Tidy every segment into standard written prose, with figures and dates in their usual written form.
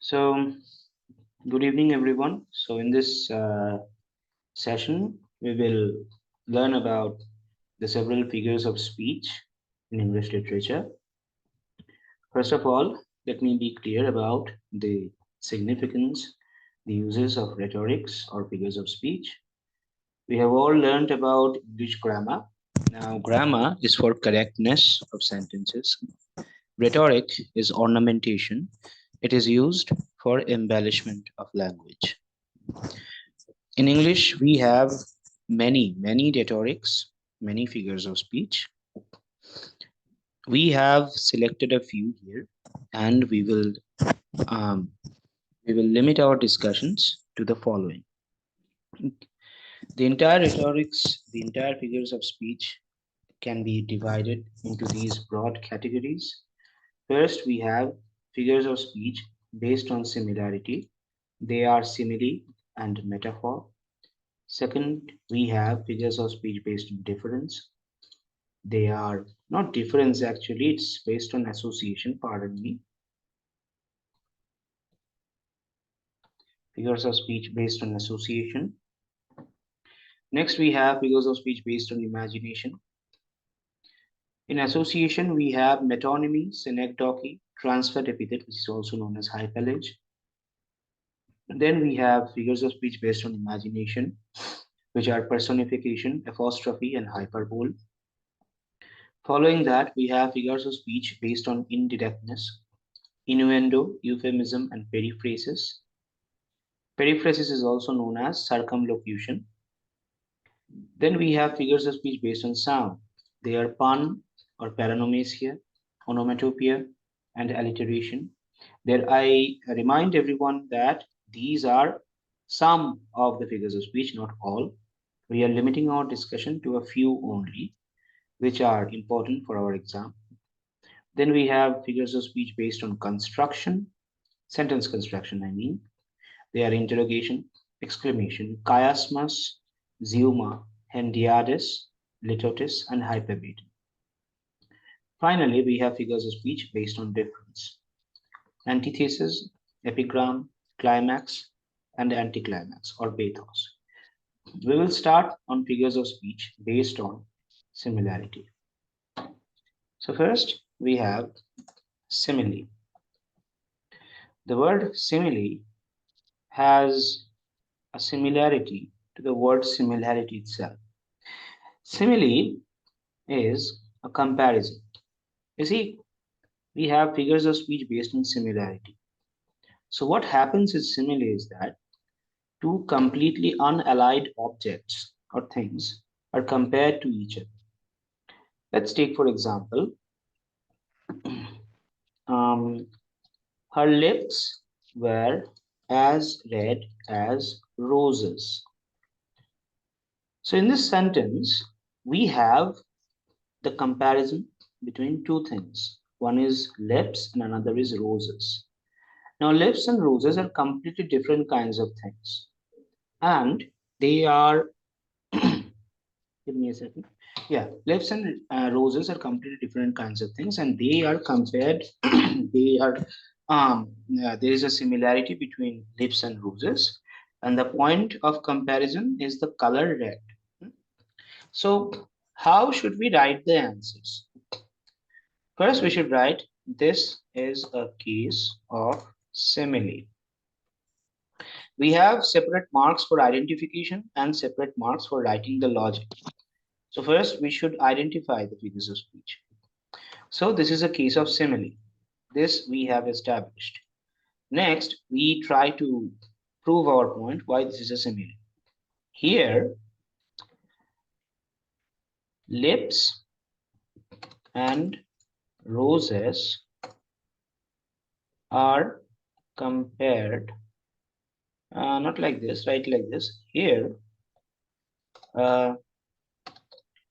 So, good evening, everyone. So, in this session, we will learn about the several figures of speech in English literature. First of all, let me be clear about the significance, the uses of rhetorics or figures of speech. We have all learned about English grammar. Now, grammar is for correctness of sentences. Rhetoric is ornamentation. It is used for embellishment of language. In English, we have many rhetorics, many figures of speech. We have selected a few here, and um, we will limit our discussions to the following. The entire rhetorics, the entire figures of speech can be divided into these broad categories. First, we have figures of speech based on similarity. They are simile and metaphor. Second, we have figures of speech based on difference. They are not difference actually, it's based on association, pardon me. Figures of speech based on association. Next, we have figures of speech based on imagination. In association, we have metonymy, synecdoche, transferred epithet, which is also known as hyperlage. Then we have figures of speech based on imagination, which are personification, apostrophe, and hyperbole. Following that, we have figures of speech based on indirectness, innuendo, euphemism, and periphrasis. Periphrasis is also known as circumlocution. Then we have figures of speech based on sound. They are pun or paronomasia, onomatopoeia, and alliteration. There I remind everyone that these are some of the figures of speech, not all. We are limiting our discussion to a few only, which are important for our exam. Then we have figures of speech based on construction, sentence construction, I mean. They are interrogation, exclamation, chiasmus, zeuma, hendiadys, litotes, and hyperbaton. Finally, we have figures of speech based on difference. Antithesis, epigram, climax, and anticlimax or bathos. We will start on figures of speech based on similarity. So first, we have simile. The word simile has a similarity to the word similarity itself. Simile is a comparison. You see, we have figures of speech based on similarity. So what happens is simile is that two completely unallied objects or things are compared to each other. Let's take for example, um, her lips were as red as roses. So in this sentence, we have the comparison between two things. One is lips and another is roses. Now, lips and roses are completely different kinds of things. And they are, give me a second. Yeah, lips and roses are completely different kinds of things, and they are compared. They are, there is a similarity between lips and roses. And the point of comparison is the color red. So, how should we write the answers? First, we should write this is a case of simile. We have separate marks for identification and separate marks for writing the logic. So first, we should identify the figures of speech. So this is a case of simile. This we have established. Next, we try to prove our point why this is a simile. Here, lips and roses are compared, not like this, right, like this. Here,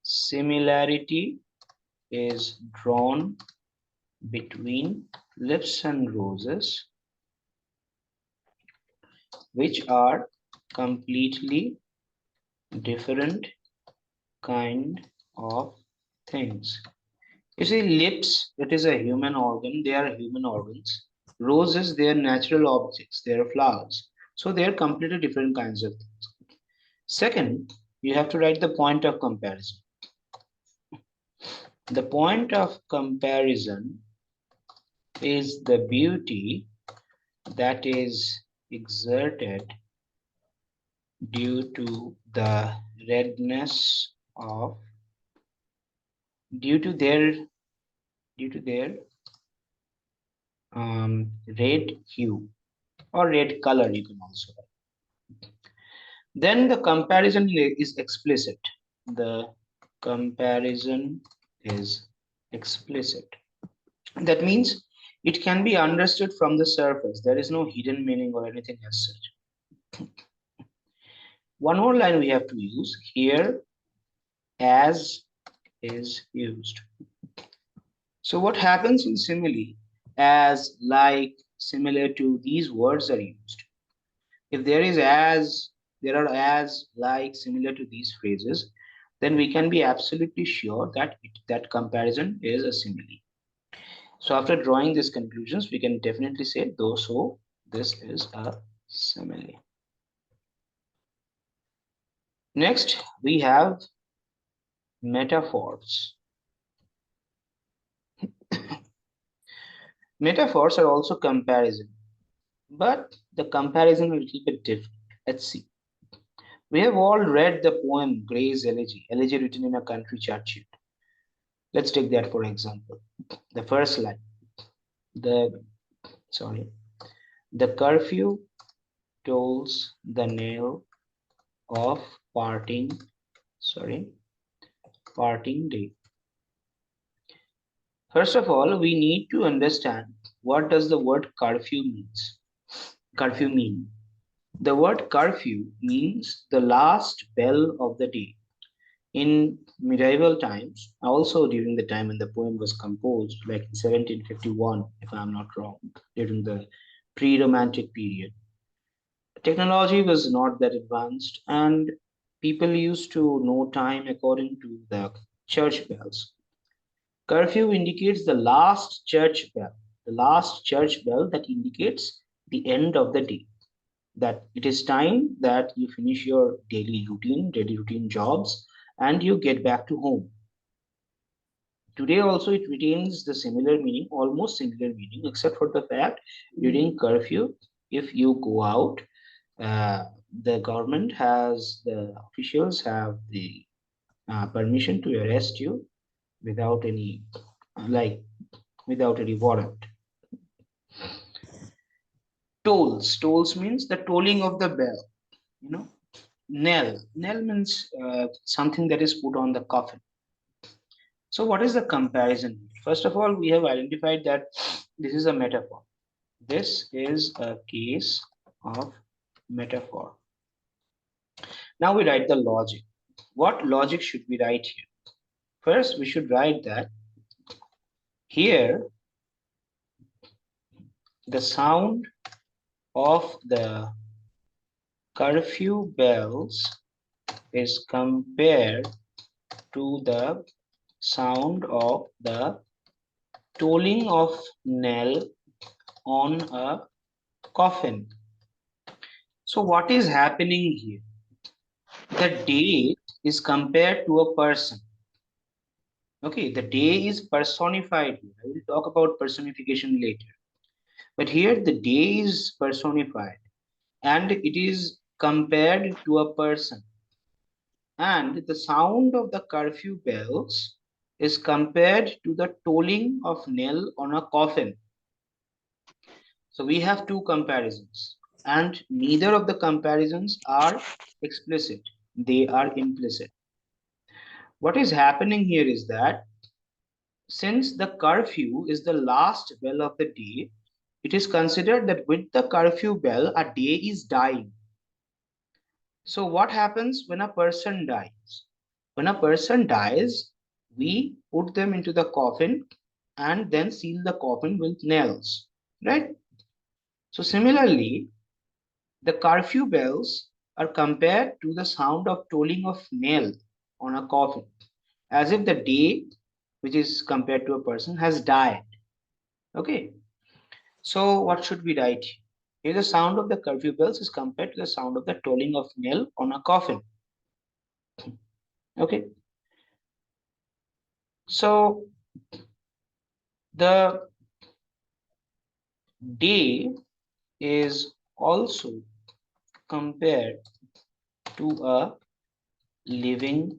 similarity is drawn between lips and roses, which are completely different kind of things. You see, lips, it is a human organ, they are human organs. Roses, they are natural objects, they are flowers. So they are completely different kinds of things. Second, you have to write the point of comparison. The point of comparison is the beauty that is exerted due to the redness of due to their red hue or red color, you can also write. Then the comparison is explicit. The comparison is explicit. That means it can be understood from the surface. There is no hidden meaning or anything as such. One more line we have to use here, as is used. So what happens in simile? As, like, similar to, these words are used. If there are as, like, similar to these phrases, then we can be absolutely sure that that comparison is a simile. So after drawing these conclusions, we can definitely say, though, so this is a simile. Next, we have metaphors. Metaphors are also comparison, but the comparison is a little bit different. Let's see. We have all read the poem Gray's Elegy written in a country church sheet. Let's take that for example. The first line, the curfew tolls the knell of parting day. First of all, we need to understand what does the word curfew mean. The word curfew means the last bell of the day. In medieval times, also during the time when the poem was composed, like in 1751, if I'm not wrong, during the pre-romantic period, technology was not that advanced and people used to know time according to the church bells. Curfew indicates the last church bell that indicates the end of the day, that it is time that you finish your daily routine jobs and you get back to home. Today also it retains the similar meaning, almost similar meaning, except for the fact during curfew, if you go out, the officials have the permission to arrest you without any warrant. Tolls means the tolling of the bell. Knell means something that is put on the coffin. So what is the comparison? First of all, we have identified that this is a metaphor. This is a case of metaphor. Now we write the logic. What logic should we write here? First, we should write that here the sound of the curfew bells is compared to the sound of the tolling of knell on a coffin. So what is happening here? The day is compared to a person. Okay, the day is personified here. I will talk about personification later. But here the day is personified and it is compared to a person. And the sound of the curfew bells is compared to the tolling of knell on a coffin. So we have two comparisons and neither of the comparisons are explicit. They are implicit. What is happening here is that since the curfew is the last bell of the day, it is considered that with the curfew bell, a day is dying. So what happens when a person dies? When a person dies, we put them into the coffin and then seal the coffin with nails, right? So similarly, the curfew bells are compared to the sound of tolling of nail on a coffin, as if the day, which is compared to a person, has died. Okay. So what should we write? Here the sound of the curfew bells is compared to the sound of the tolling of nail on a coffin. Okay. So the day is also compared to a living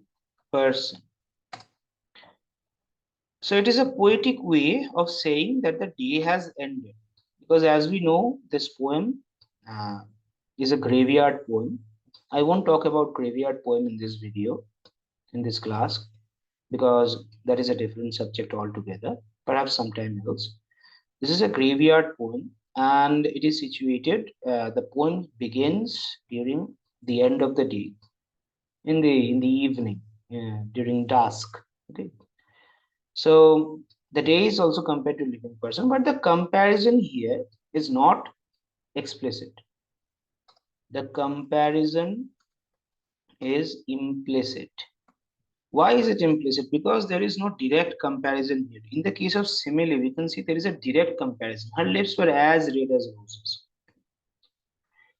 person. So it is a poetic way of saying that the day has ended. Because as we know, this poem uh, is a graveyard poem. I won't talk about graveyard poem in this video, in this class, because that is a different subject altogether, perhaps sometime else. This is a graveyard poem and it is situated, the poem begins during the end of the day, in the evening, during dusk. Okay. So the day is also compared to living person, but the comparison here is not explicit. The comparison is implicit. Why is it implicit? Because there is no direct comparison here. In the case of simile, we can see there is a direct comparison. Her lips were as red as roses.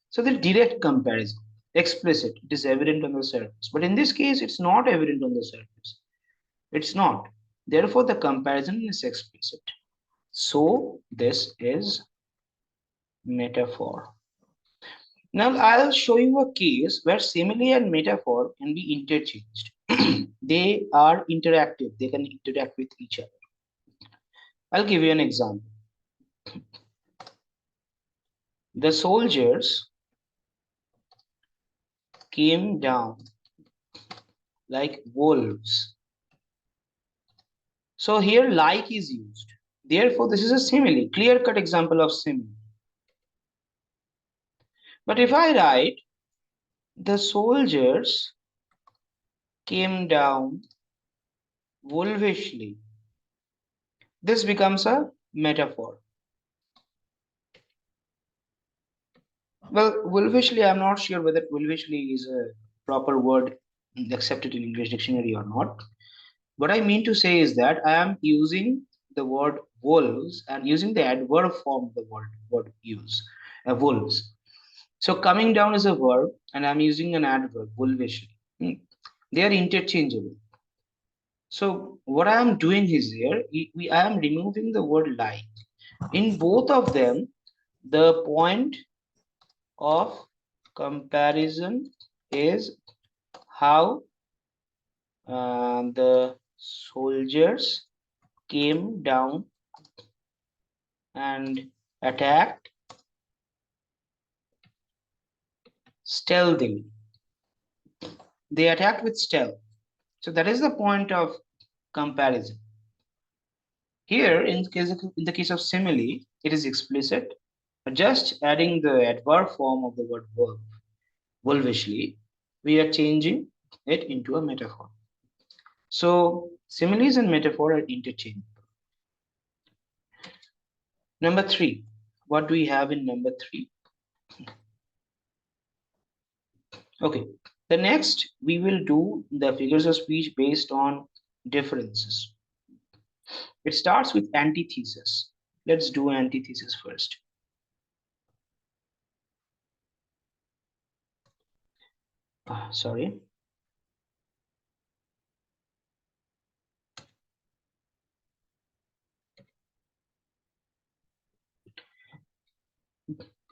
So the direct comparison, explicit, it is evident on the surface. But in this case, it's not evident on the surface. It's not. Therefore, the comparison is explicit. So this is metaphor. Now I'll show you a case where simile and metaphor can be interchanged. They are interactive. They can interact with each other. I'll give you an example. The soldiers came down like wolves. So here like is used. Therefore, this is a simile, clear-cut example of simile. But if I write, the soldiers came down wolvishly, this becomes a metaphor. Well, wolvishly, I'm not sure whether wolvishly is a proper word accepted in English dictionary or not. What I mean to say is that I am using the word wolves and using the adverb form of the word use, wolves. So coming down is a verb and I'm using an adverb, wolvishly. They are interchangeable. So what I am doing is here, I am removing the word like. In both of them, the point of comparison is how the soldiers came down and attacked stealthily. They attacked with stealth. So that is the point of comparison. Here, in the case of simile, it is explicit. Just adding the adverb form of the word wolf, wolvishly, we are changing it into a metaphor. So similes and metaphor are interchangeable. Number 3. What do we have in number 3? Okay. The next, we will do the figures of speech based on differences. It starts with antithesis. Let's do antithesis first. Sorry.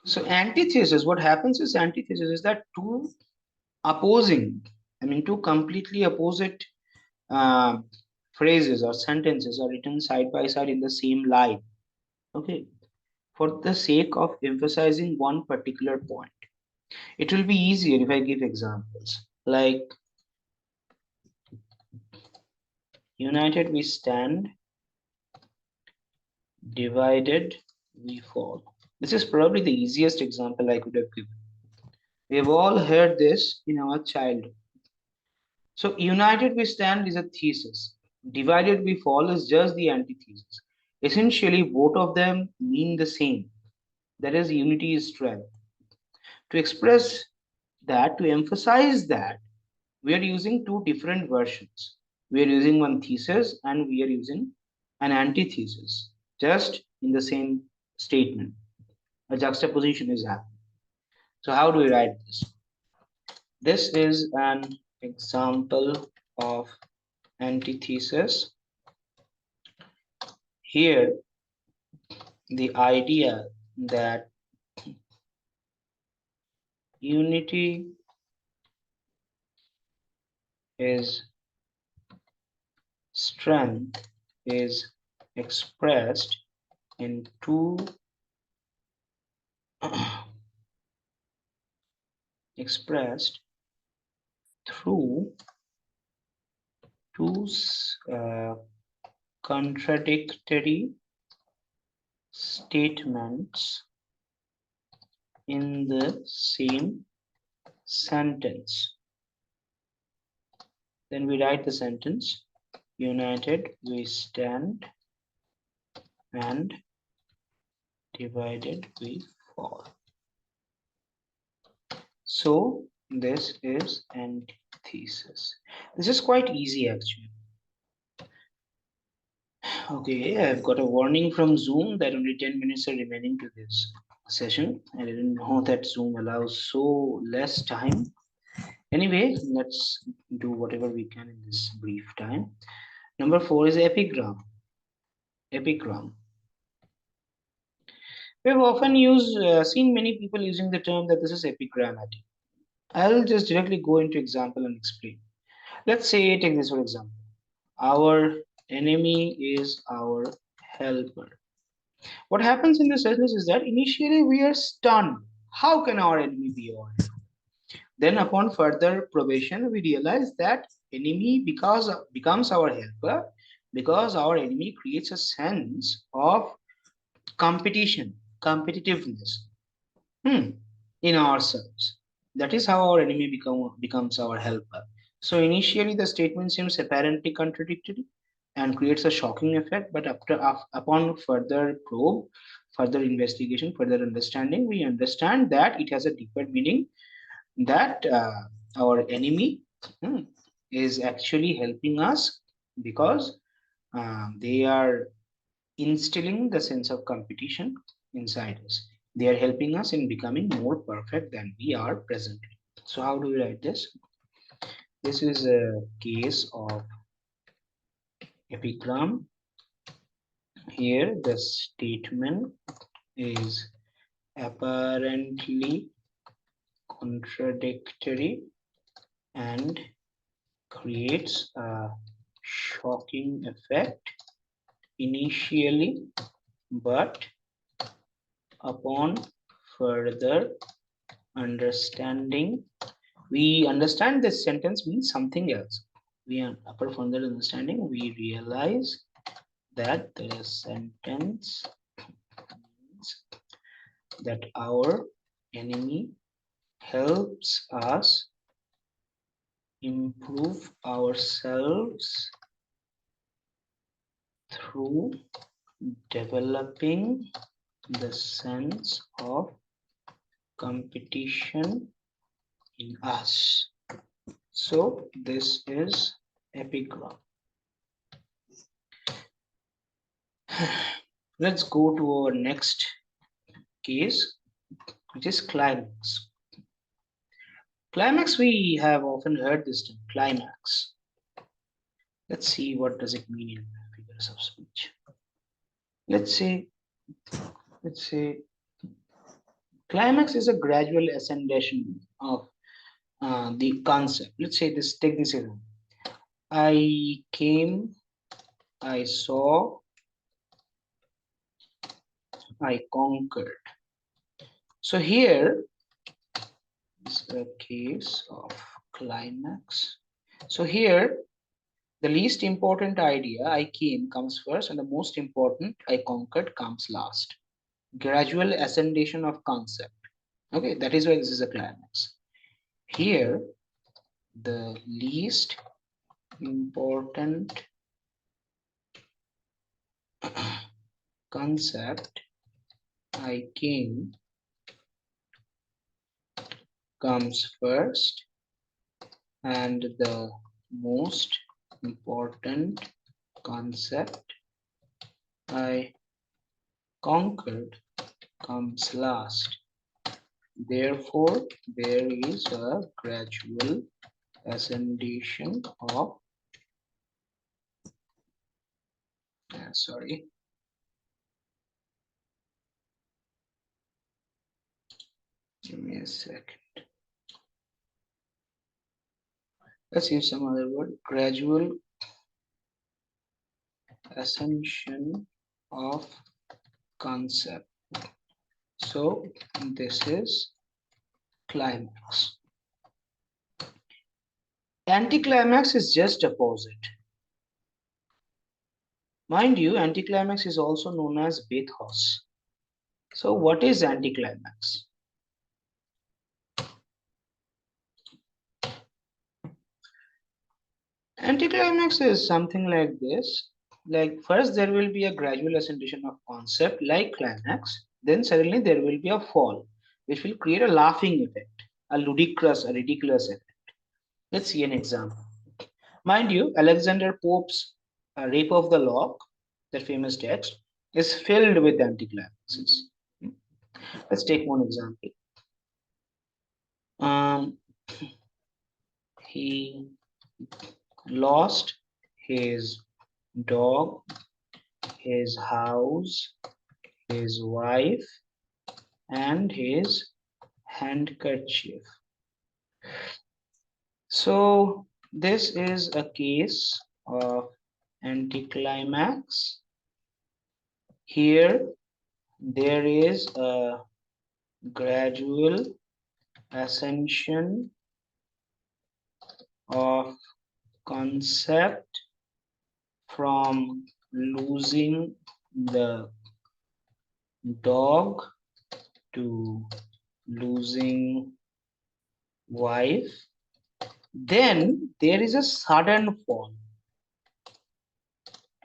So antithesis, what happens is antithesis is that two two completely opposite uh, phrases or sentences are written side by side in the same line. Okay. For the sake of emphasizing one particular point. It will be easier if I give examples like united we stand, divided we fall. This is probably the easiest example I could have given. We have all heard this in our childhood. So united we stand is a thesis. Divided we fall is just the antithesis. Essentially, both of them mean the same. That is, unity is strength. To express that, to emphasize that, we are using two different versions. We are using one thesis and we are using an antithesis, just in the same statement. A juxtaposition is happening. So how do we write this? This is an example of antithesis. Here, the idea that unity is strength is expressed in two expressed through two contradictory statements in the same sentence. Then we write the sentence: united we stand and divided we fall. So this is antithesis. This is quite easy actually. Okay, I've got a warning from Zoom that only 10 minutes are remaining to this session. I didn't know that Zoom allows so less time. Anyway, let's do whatever we can in this brief time. Number 4 is epigram. Epigram. We've often seen many people using the term that this is epigrammatic. I'll just directly go into example and explain. Let's say, take this for example. Our enemy is our helper. What happens in this sentence is that initially we are stunned. How can our enemy be our helper? Then upon further probation, we realize that enemy becomes our helper because our enemy creates a sense of competition, competitiveness in ourselves. That is how our enemy becomes our helper. So initially the statement seems apparently contradictory and creates a shocking effect, but upon further probe, further investigation, further understanding, we understand that it has a deeper meaning, that our enemy is actually helping us because they are instilling the sense of competition inside us. They are helping us in becoming more perfect than we are presently. So how do we write this? This is a case of epigram. Here the statement is apparently contradictory and creates a shocking effect initially, but upon further understanding, we understand this sentence means something else. Upon further understanding, we realize that the sentence means that our enemy helps us improve ourselves through developing the sense of competition in us. So this is epigram. Let's go to our next case, which is climax. Climax, we have often heard this term, climax. Let's see what does it mean in figures of speech. Let's say climax is a gradual ascension of the concept. Let's say this, take this example. I came, I saw, I conquered. So here is a case of climax. So here, the least important idea, I came, comes first, and the most important, I conquered, comes last. Gradual ascension of concept. Okay, that is why this is a climax. Here, the least important concept, I came, comes first, and the most important concept, I conquered, comes last. Therefore, there is a gradual ascension of give me a second. Let's use some other word. Gradual ascension of concept. So this is climax. Anticlimax is just opposite. Mind you, anticlimax is also known as bathos. So what is anticlimax? Anticlimax is something like this. Like first there will be a gradual ascension of concept like climax. Then suddenly there will be a fall, which will create a laughing effect, a ridiculous effect. Let's see an example. Mind you, Alexander Pope's Rape of the Lock, that famous text, is filled with anticlimaxes. Let's take one example. He lost his dog, his house, his wife, and his handkerchief. So this is a case of anticlimax. Here there is a gradual ascension of concept from losing the dog to losing wife. Then there is a sudden fall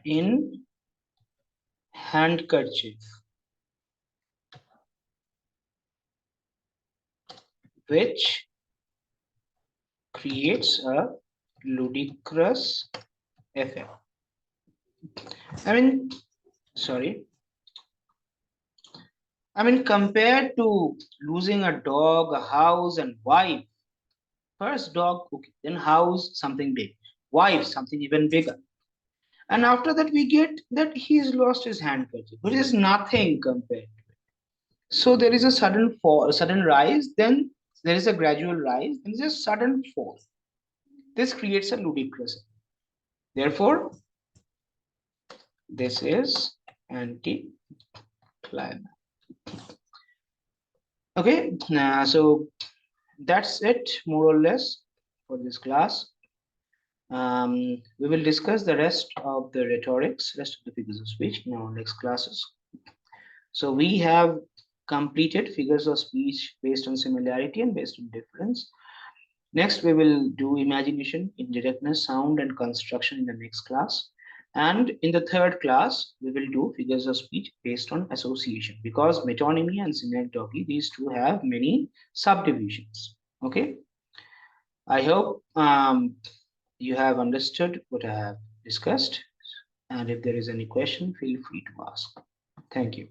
in handkerchief, which creates a ludicrous effect. Compared to losing a dog, a house, and wife, first dog, okay, then house, something big, wife, something even bigger. And after that, we get that he's lost his handkerchief, which is nothing compared to it. So there is a sudden fall, a sudden rise, then there is a gradual rise, and there's a sudden fall. This creates a ludicrous effect. Therefore, this is anti-climax. Okay, so that's it more or less for this class. We will discuss the rest of the rhetorics, rest of the figures of speech in our next classes. So we have completed figures of speech based on similarity and based on difference. Next, we will do imagination, indirectness, sound, and construction in the next class. And in the third class, we will do figures of speech based on association, because metonymy and synecdoche, these two have many subdivisions. Okay. I hope you have understood what I have discussed. And if there is any question, feel free to ask. Thank you.